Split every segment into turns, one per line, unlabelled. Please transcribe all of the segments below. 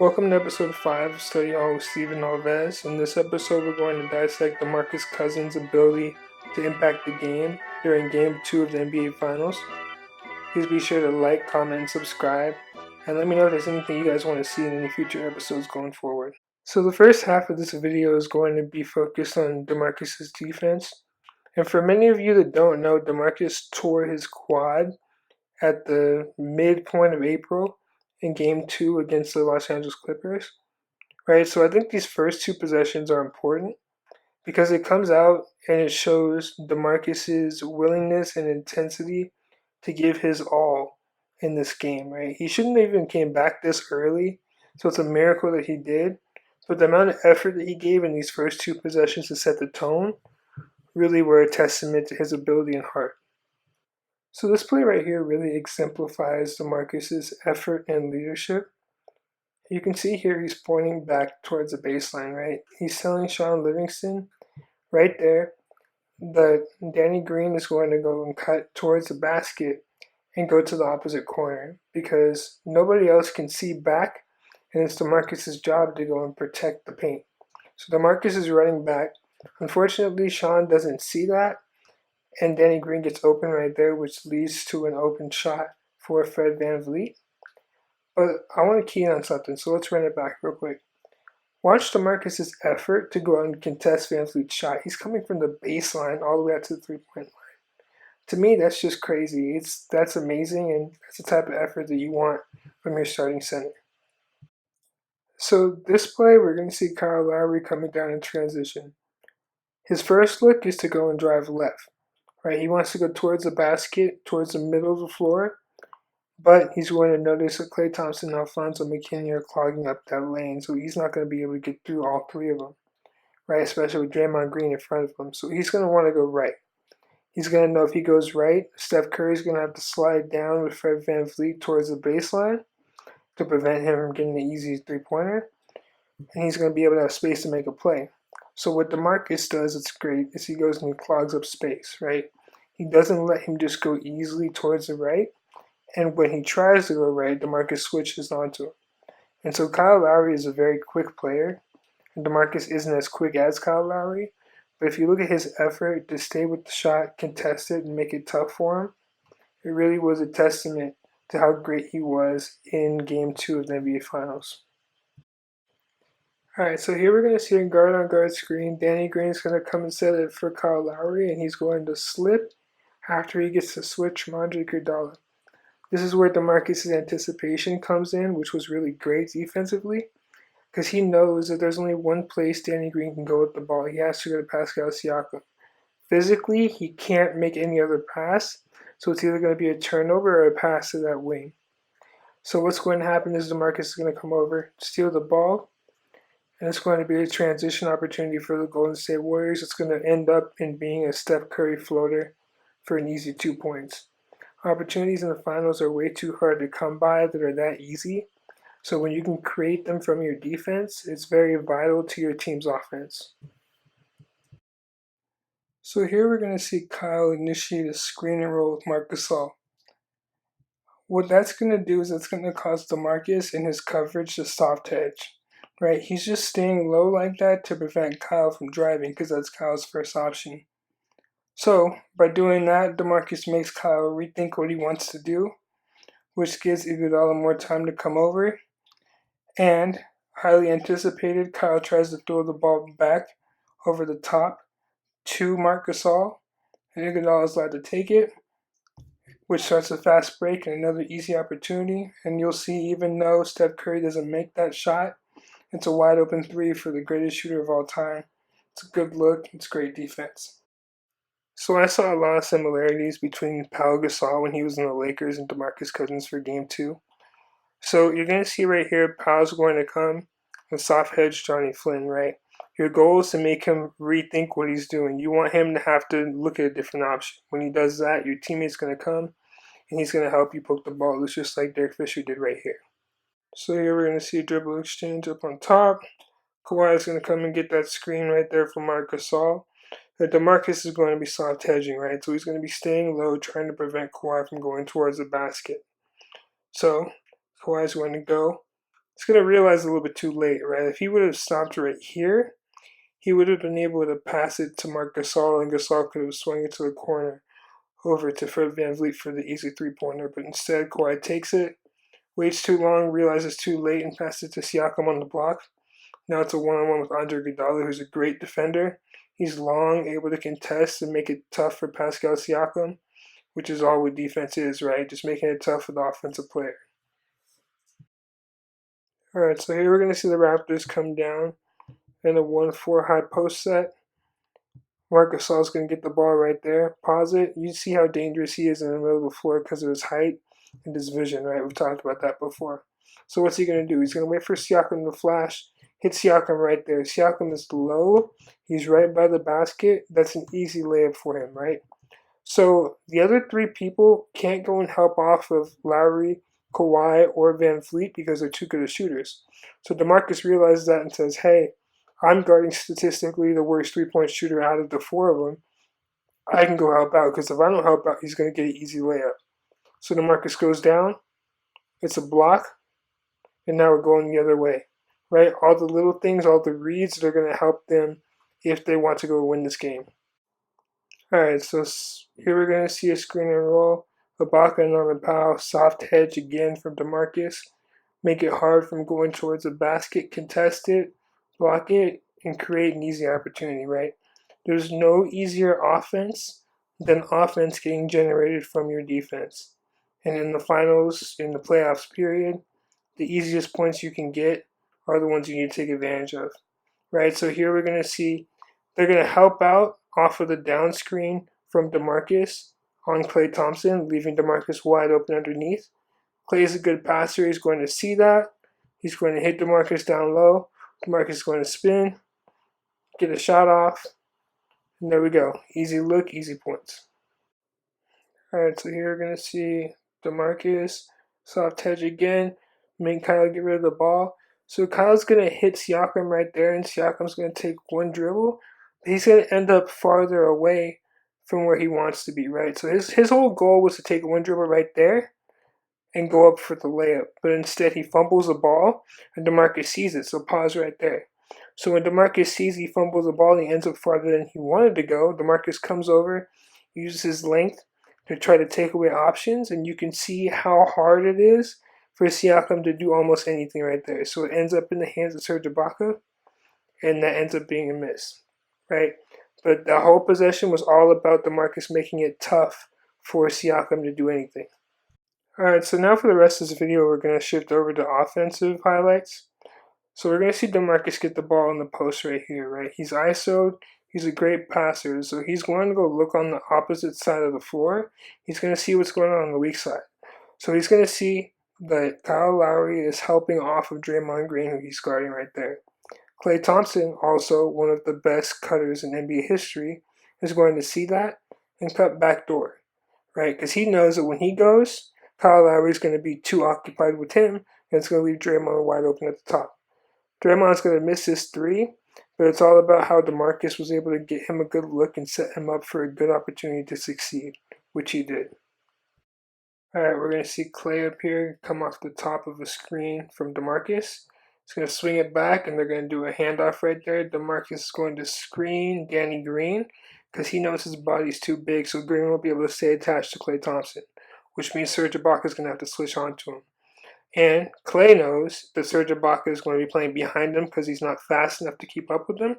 Welcome to episode 5 of Study Hall with Steven Alves. In this episode, we're going to dissect DeMarcus Cousins' ability to impact the game during Game 2 of the NBA Finals. Please be sure to like, comment, and subscribe, and let me know if there's anything you guys want to see in any future episodes going forward. So the first half of this video is going to be focused on DeMarcus' defense. And for many of you that don't know, DeMarcus tore his quad at the midpoint of April in Game 2 against the Los Angeles Clippers, right? So I think these first two possessions are important because it comes out and it shows DeMarcus's willingness and intensity to give his all in this game, right? He shouldn't have even came back this early, so it's a miracle that he did. But the amount of effort that he gave in these first two possessions to set the tone really were a testament to his ability and heart. So this play right here really exemplifies DeMarcus's effort and leadership. You can see here he's pointing back towards the baseline, right? He's telling Shaun Livingston right there that Danny Green is going to go and cut towards the basket and go to the opposite corner because nobody else can see back, and it's DeMarcus's job to go and protect the paint. So DeMarcus is running back. Unfortunately, Shaun doesn't see that, and Danny Green gets open right there, which leads to an open shot for Fred VanVleet. But I want to key in on something, so let's run it back real quick. Watch DeMarcus's effort to go out and contest VanVleet's shot. He's coming from the baseline all the way out to the three-point line. To me, that's just crazy. That's amazing, and that's the type of effort that you want from your starting center. So this play, we're going to see Kyle Lowry coming down in transition. His first look is to go and drive left. Right, he wants to go towards the basket, towards the middle of the floor, but he's going to notice that Klay Thompson and Alfonso McKinnie are clogging up that lane, so he's not going to be able to get through all three of them, right, especially with Draymond Green in front of him. So he's going to want to go right. He's going to know if he goes right, Steph Curry's going to have to slide down with Fred VanVleet towards the baseline to prevent him from getting the easy three-pointer, and he's going to be able to have space to make a play. So what DeMarcus does, it's great, is he goes and he clogs up space, right? He doesn't let him just go easily towards the right. And when he tries to go right, DeMarcus switches onto him. And so Kyle Lowry is a very quick player. And DeMarcus isn't as quick as Kyle Lowry. But if you look at his effort to stay with the shot, contest it, and make it tough for him, it really was a testament to how great he was in Game 2 of the NBA Finals. Alright, so here we're going to see a guard-on-guard screen. Danny Green's going to come and set it for Kyle Lowry, and he's going to slip after he gets the switch from Andre Iguodala. This is where DeMarcus' anticipation comes in, which was really great defensively, because he knows that there's only one place Danny Green can go with the ball. He has to go to Pascal Siakam. Physically, he can't make any other pass, so it's either going to be a turnover or a pass to that wing. So what's going to happen is DeMarcus is going to come over, steal the ball, and it's going to be a transition opportunity for the Golden State Warriors. It's going to end up in being a Steph Curry floater for an easy 2 points. Opportunities in the finals are way too hard to come by that are that easy. So when you can create them from your defense, it's very vital to your team's offense. So here we're going to see Kyle initiate a screen and roll with Marc Gasol. What that's going to do is it's going to cause DeMarcus and his coverage to soft hedge. Right, he's just staying low like that to prevent Kyle from driving because that's Kyle's first option. So by doing that, DeMarcus makes Kyle rethink what he wants to do, which gives Iguodala more time to come over. And highly anticipated, Kyle tries to throw the ball back over the top to Marc Gasol, and Iguodala is allowed to take it, which starts a fast break and another easy opportunity. And you'll see, even though Steph Curry doesn't make that shot, it's a wide open three for the greatest shooter of all time. It's a good look. It's great defense. So I saw a lot of similarities between Pau Gasol when he was in the Lakers and DeMarcus Cousins for Game 2. So you're going to see right here, Pau's going to come and soft hedge Johnny Flynn, right? Your goal is to make him rethink what he's doing. You want him to have to look at a different option. When he does that, your teammate's going to come and he's going to help you poke the ball loose, just like Derek Fisher did right here. So here we're going to see a dribble exchange up on top. Kawhi is going to come and get that screen right there from Marc Gasol. DeMarcus is going to be soft hedging, right? So he's going to be staying low, trying to prevent Kawhi from going towards the basket. So Kawhi is going to go, he's going to realize a little bit too late, right? If he would have stopped right here, he would have been able to pass it to Marc Gasol, and Gasol could have swung it to the corner over to Fred VanVleet for the easy three-pointer. But instead, Kawhi takes it, waits too long, realizes too late, and passes it to Siakam on the block. Now it's a one-on-one with Andre Iguodala, who's a great defender. He's long, able to contest and make it tough for Pascal Siakam, which is all what defense is, right? Just making it tough for the offensive player. All right, so here we're going to see the Raptors come down in a 1-4 high post set. Marc Gasol's going to get the ball right there. Pause it. You see how dangerous he is in the middle of the floor because of his height and his vision, right? We've talked about that before. So what's he going to do? He's going to wait for Siakam to flash. Hit Siakam right there. Siakam is low. He's right by the basket. That's an easy layup for him, right? So the other three people can't go and help off of Lowry, Kawhi, or VanVleet because they're too good of shooters. So DeMarcus realizes that and says, hey, I'm guarding statistically the worst three-point shooter out of the four of them. I can go help out because if I don't help out, he's going to get an easy layup. So DeMarcus goes down. It's a block. And now we're going the other way, right? All the little things, all the reads, they're going to help them if they want to go win this game. All right, so here we're going to see a screen and roll. Ibaka and Norman Powell, soft hedge again from DeMarcus. Make it hard from going towards the basket, contest it, block it, and create an easy opportunity, right? There's no easier offense than offense getting generated from your defense. And in the finals, in the playoffs period, the easiest points you can get are the ones you need to take advantage of, right? So here we're going to see they're going to help out off of the down screen from DeMarcus on Klay Thompson, leaving DeMarcus wide open underneath. Klay is a good passer. He's going to see that. He's going to hit DeMarcus down low. DeMarcus is going to spin, get a shot off, and there we go. Easy look, easy points. All right, so here we're going to see DeMarcus, soft hedge again, make Kyle get rid of the ball. So Kyle's going to hit Siakam right there, and Siakam's going to take one dribble. He's going to end up farther away from where he wants to be, right? So his whole goal was to take one dribble right there and go up for the layup. But instead, he fumbles the ball, and DeMarcus sees it. So pause right there. So when DeMarcus sees he fumbles the ball and he ends up farther than he wanted to go, DeMarcus comes over, uses his length to try to take away options, and you can see how hard it is for Siakam to do almost anything right there. So it ends up in the hands of Serge Ibaka, and that ends up being a miss, right? But the whole possession was all about DeMarcus making it tough for Siakam to do anything. All right, so now for the rest of this video, we're going to shift over to offensive highlights. So we're going to see DeMarcus get the ball in the post right here, right? He's ISO'd. He's a great passer, so he's going to go look on the opposite side of the floor. He's going to see what's going on the weak side. So he's going to see that Kyle Lowry is helping off of Draymond Green, who he's guarding right there. Klay Thompson, also one of the best cutters in NBA history, is going to see that and cut backdoor, right? Because he knows that when he goes, Kyle Lowry is going to be too occupied with him, and it's going to leave Draymond wide open at the top. Draymond's going to miss his three, but it's all about how DeMarcus was able to get him a good look and set him up for a good opportunity to succeed, which he did. All right, we're going to see Klay up here come off the top of a screen from DeMarcus. He's going to swing it back, and they're going to do a handoff right there. DeMarcus is going to screen Danny Green because he knows his body's too big, so Green won't be able to stay attached to Klay Thompson, which means Serge Ibaka is going to have to switch onto him. And Klay knows that Serge Ibaka is going to be playing behind him because he's not fast enough to keep up with him.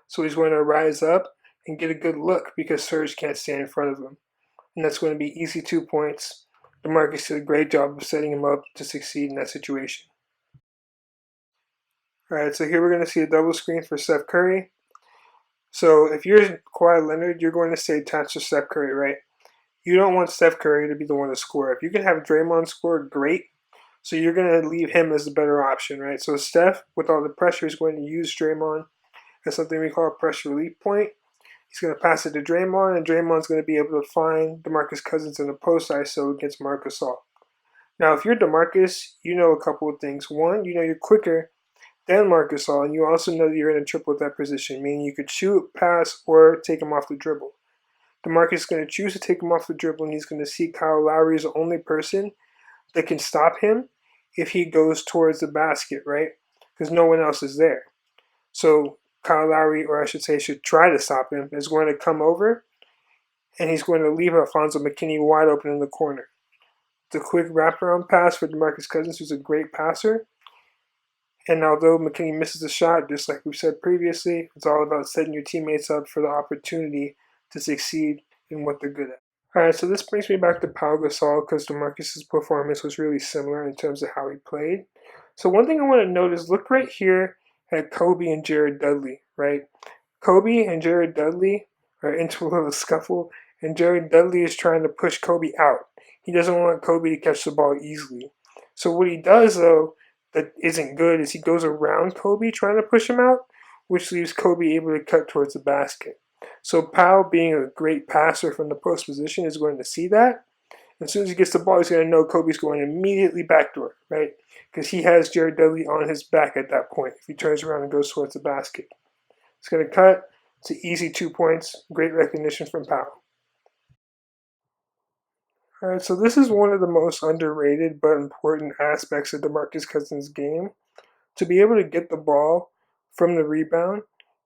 So he's going to rise up and get a good look because Serge can't stand in front of him. And that's going to be easy 2 points. DeMarcus did a great job of setting him up to succeed in that situation. All right, so here we're going to see a double screen for Steph Curry. So if you're Kawhi Leonard, you're going to stay attached to Steph Curry, right? You don't want Steph Curry to be the one to score. If you can have Draymond score, great. So you're going to leave him as the better option, right? So Steph, with all the pressure, is going to use Draymond as something we call a pressure relief point. He's going to pass it to Draymond, and Draymond's going to be able to find DeMarcus Cousins in the post ISO against Marc Gasol. Now, if you're DeMarcus, you know a couple of things. One, you know you're quicker than Marc Gasol, and you also know that you're in a triple at that position, meaning you could shoot, pass, or take him off the dribble. DeMarcus is going to choose to take him off the dribble, and he's going to see Kyle Lowry is the only person that can stop him, if he goes towards the basket, right? Because no one else is there. So Kyle Lowry, or I should say, should try to stop him, is going to come over, and he's going to leave Alfonso McKinnie wide open in the corner. The quick wraparound pass for DeMarcus Cousins, who's a great passer. And although McKinney misses the shot, just like we've said previously, it's all about setting your teammates up for the opportunity to succeed in what they're good at. All right, so this brings me back to Pau Gasol because DeMarcus's performance was really similar in terms of how he played. So one thing I want to note is look right here at Kobe and Jared Dudley, right? Kobe and Jared Dudley are into a little scuffle, and Jared Dudley is trying to push Kobe out. He doesn't want Kobe to catch the ball easily. So what he does, though, that isn't good is he goes around Kobe trying to push him out, which leaves Kobe able to cut towards the basket. So Powell, being a great passer from the post position, is going to see that. As soon as he gets the ball, he's going to know Kobe's going immediately backdoor, right? Because he has Jared Dudley on his back at that point if he turns around and goes towards the basket. It's going to cut. It's an easy 2 points. Great recognition from Powell. All right, so this is one of the most underrated but important aspects of DeMarcus Cousins' game. To be able to get the ball from the rebound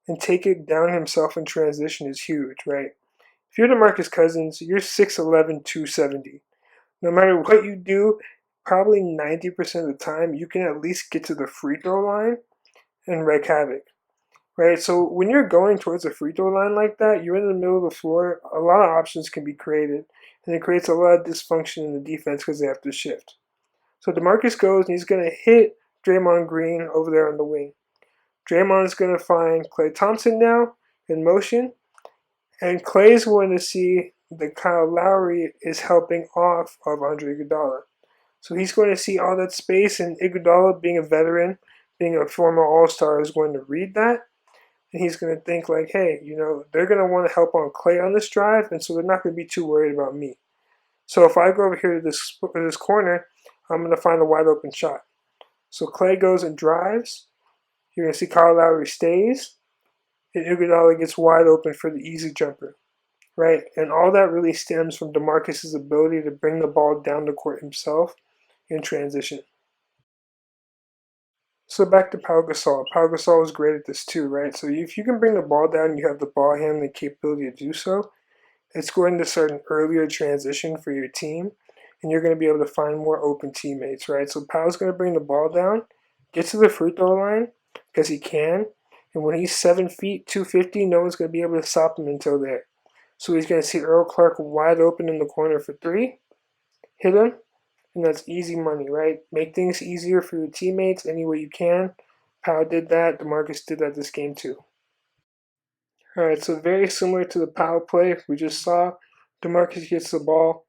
and take it down himself in transition is huge, right? If you're DeMarcus Cousins, you're 6'11", 270. No matter what you do, probably 90% of the time, you can at least get to the free throw line and wreak havoc, right? So when you're going towards a free throw line like that, you're in the middle of the floor, a lot of options can be created, and it creates a lot of dysfunction in the defense because they have to shift. So DeMarcus goes, and he's going to hit Draymond Green over there on the wing. Draymond's going to find Klay Thompson now in motion, and Klay's going to see that Kyle Lowry is helping off of Andre Iguodala. So he's going to see all that space, and Iguodala, being a veteran, being a former All-Star, is going to read that, and he's going to think like, hey, they're going to want to help on Klay on this drive, and so they're not going to be too worried about me. So if I go over here to this corner, I'm going to find a wide open shot. So Klay goes and drives. You're going to see Kyle Lowry stays, and Iguodala gets wide open for the easy jumper, right? And all that really stems from DeMarcus's ability to bring the ball down the court himself in transition. So back to Pau Gasol. Pau Gasol is great at this too, right? So if you can bring the ball down and you have the ball handling capability to do so, it's going to start an earlier transition for your team, and you're going to be able to find more open teammates, right? So Pau's going to bring the ball down, get to the free throw line, because he can, and when he's 7 feet, 250, no one's going to be able to stop him until there. So he's going to see Earl Clark wide open in the corner for 3, hit him, and that's easy money, right? Make things easier for your teammates any way you can. Pau did that. DeMarcus did that this game too. All right, so very similar to the Pau play we just saw. DeMarcus gets the ball,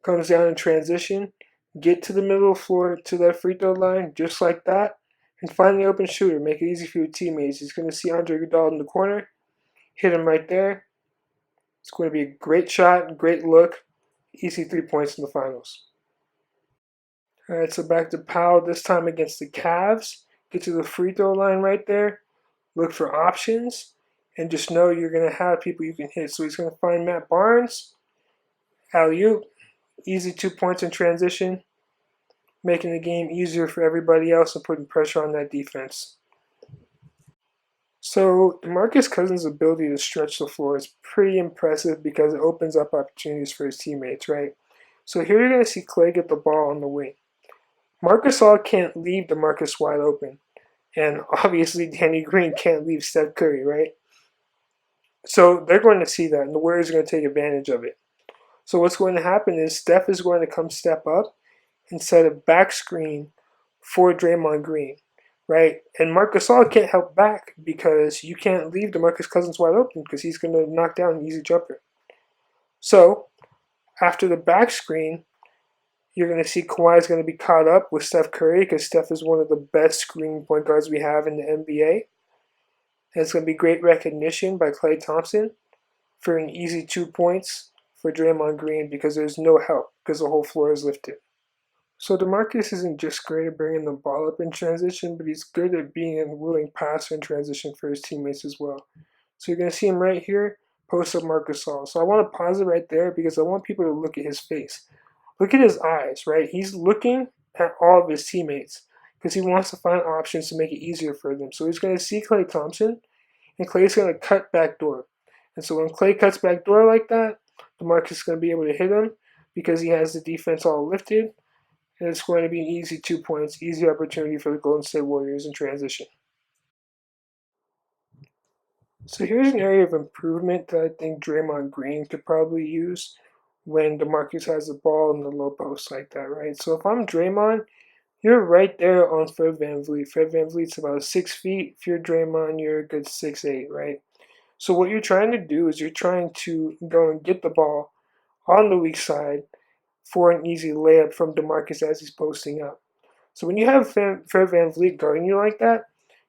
comes down in transition, get to the middle of the floor to that free throw line, just like that, and find the open shooter. Make it easy for your teammates. He's going to see Andre Iguodala in the corner, hit him right there. It's going to be a great shot, great look, easy 3 points in the finals. All right, so back to Pau, this time against the Cavs. Get to the free throw line right there. Look for options, and just know you're going to have people you can hit. So he's going to find Matt Barnes, alley-oop, easy 2 points in transition, making the game easier for everybody else and putting pressure on that defense. So DeMarcus Cousins' ability to stretch the floor is pretty impressive because it opens up opportunities for his teammates, right? So here you're going to see Klay get the ball on the wing. Marc Gasol can't leave DeMarcus wide open. And obviously Danny Green can't leave Steph Curry, right? So they're going to see that, and the Warriors are going to take advantage of it. So what's going to happen is Steph is going to come step up and set a back screen for Draymond Green, right? And Marc Gasol can't help back because you can't leave DeMarcus Cousins wide open because he's going to knock down an easy jumper. So after the back screen, you're going to see Kawhi is going to be caught up with Steph Curry because Steph is one of the best screening point guards we have in the NBA. And it's going to be great recognition by Klay Thompson for an easy 2 points for Draymond Green because there's no help because the whole floor is lifted. So DeMarcus isn't just great at bringing the ball up in transition, but he's good at being a willing passer in transition for his teammates as well. So you're going to see him right here, post up Marc Gasol. So I want to pause it right there because I want people to look at his face. Look at his eyes, right? He's looking at all of his teammates because he wants to find options to make it easier for them. So he's going to see Klay Thompson, and Klay's going to cut back door. And so when Klay cuts back door like that, DeMarcus is going to be able to hit him because he has the defense all lifted, and it's going to be an easy 2 points, easy opportunity for the Golden State Warriors in transition. So here's an area of improvement that I think Draymond Green could probably use when DeMarcus has the ball in the low post like that, right? So if I'm Draymond, you're right there on Fred VanVleet. Fred VanVleet's about 6 feet. If you're Draymond, you're a good 6'8", right? So what you're trying to do is you're trying to go and get the ball on the weak side for an easy layup from DeMarcus as he's posting up. So when you have Fred VanVleet guarding you like that,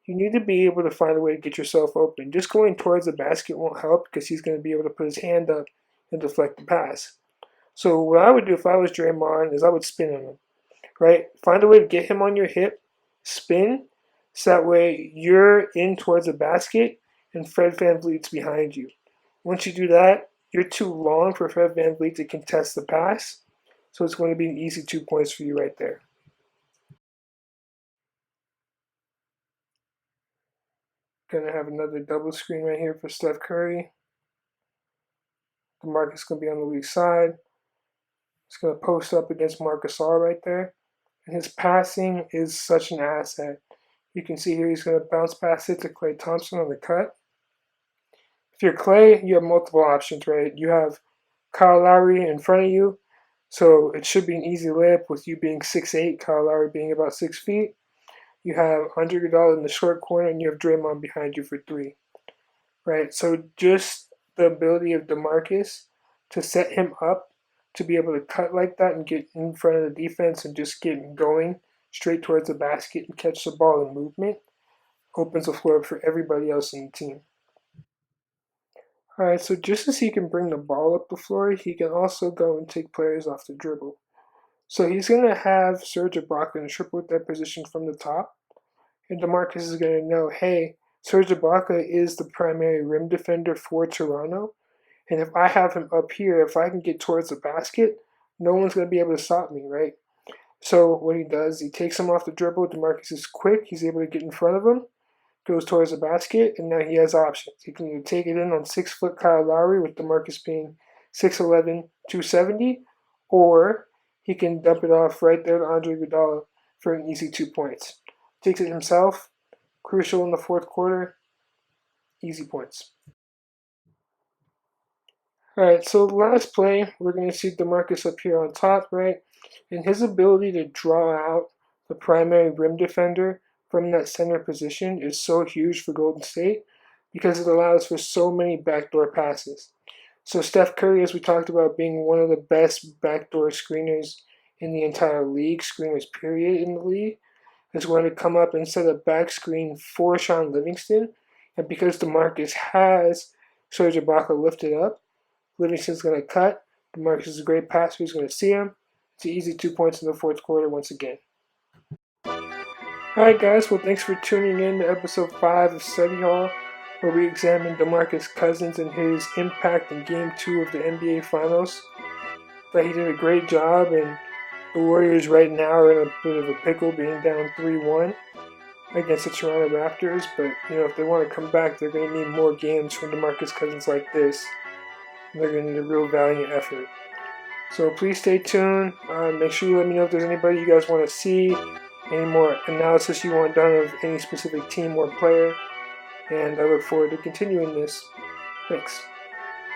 you need to be able to find a way to get yourself open. Just going towards the basket won't help because he's going to be able to put his hand up and deflect the pass. So what I would do if I was Draymond is I would spin on him, right? Find a way to get him on your hip, spin, so that way you're in towards the basket and Fred VanVleet's behind you. Once you do that, you're too long for Fred VanVleet to contest the pass, so it's going to be an easy 2 points for you right there. Gonna have another double screen right here for Steph Curry. DeMarcus gonna be on the weak side. He's gonna post up against Marc Gasol right there. And his passing is such an asset. You can see here he's gonna bounce pass it to Klay Thompson on the cut. If you're Klay, you have multiple options, right? You have Kyle Lowry in front of you, so it should be an easy layup with you being 6'8", Kyle Lowry being about 6 feet. You have Andre Iguodala in the short corner, and you have Draymond behind you for 3. Right, so just the ability of DeMarcus to set him up to be able to cut like that and get in front of the defense and just get going straight towards the basket and catch the ball in movement opens the floor up for everybody else in the team. Alright, so just as he can bring the ball up the floor, he can also go and take players off the dribble. So he's going to have Serge Ibaka in triple that position from the top, and DeMarcus is going to know, hey, Serge Ibaka is the primary rim defender for Toronto, and if I have him up here, if I can get towards the basket, no one's going to be able to stop me, right? So what he does, he takes him off the dribble. DeMarcus is quick. He's able to get in front of him, goes towards the basket, and now he has options. He can either take it in on 6-foot Kyle Lowry with DeMarcus being 6'11", 270, or he can dump it off right there to Andre Iguodala for an easy 2 points. Takes it himself, crucial in the fourth quarter, easy points. Alright, so last play, we're going to see DeMarcus up here on top, right? And his ability to draw out the primary rim defender from that center position is so huge for Golden State because it allows for so many backdoor passes. So Steph Curry, as we talked about, being one of the best backdoor screeners in the entire league, screeners period in the league, is going to come up and set a back screen for Sean Livingston. And because DeMarcus has Serge Ibaka lifted up, Livingston's going to cut. DeMarcus is a great passer. He's going to see him. It's an easy 2 points in the fourth quarter once again. Alright guys, well thanks for tuning in to episode 5 of Study Hall, where we examine DeMarcus Cousins and his impact in Game 2 of the NBA Finals. But he did a great job, and the Warriors right now are in a bit of a pickle, being down 3-1 against the Toronto Raptors. But if they want to come back, they're going to need more games from DeMarcus Cousins like this. They're going to need a real valiant effort. So please stay tuned. Make sure you let me know if there's anybody you guys want to see, any more analysis you want done of any specific team or player. And I look forward to continuing this. Thanks.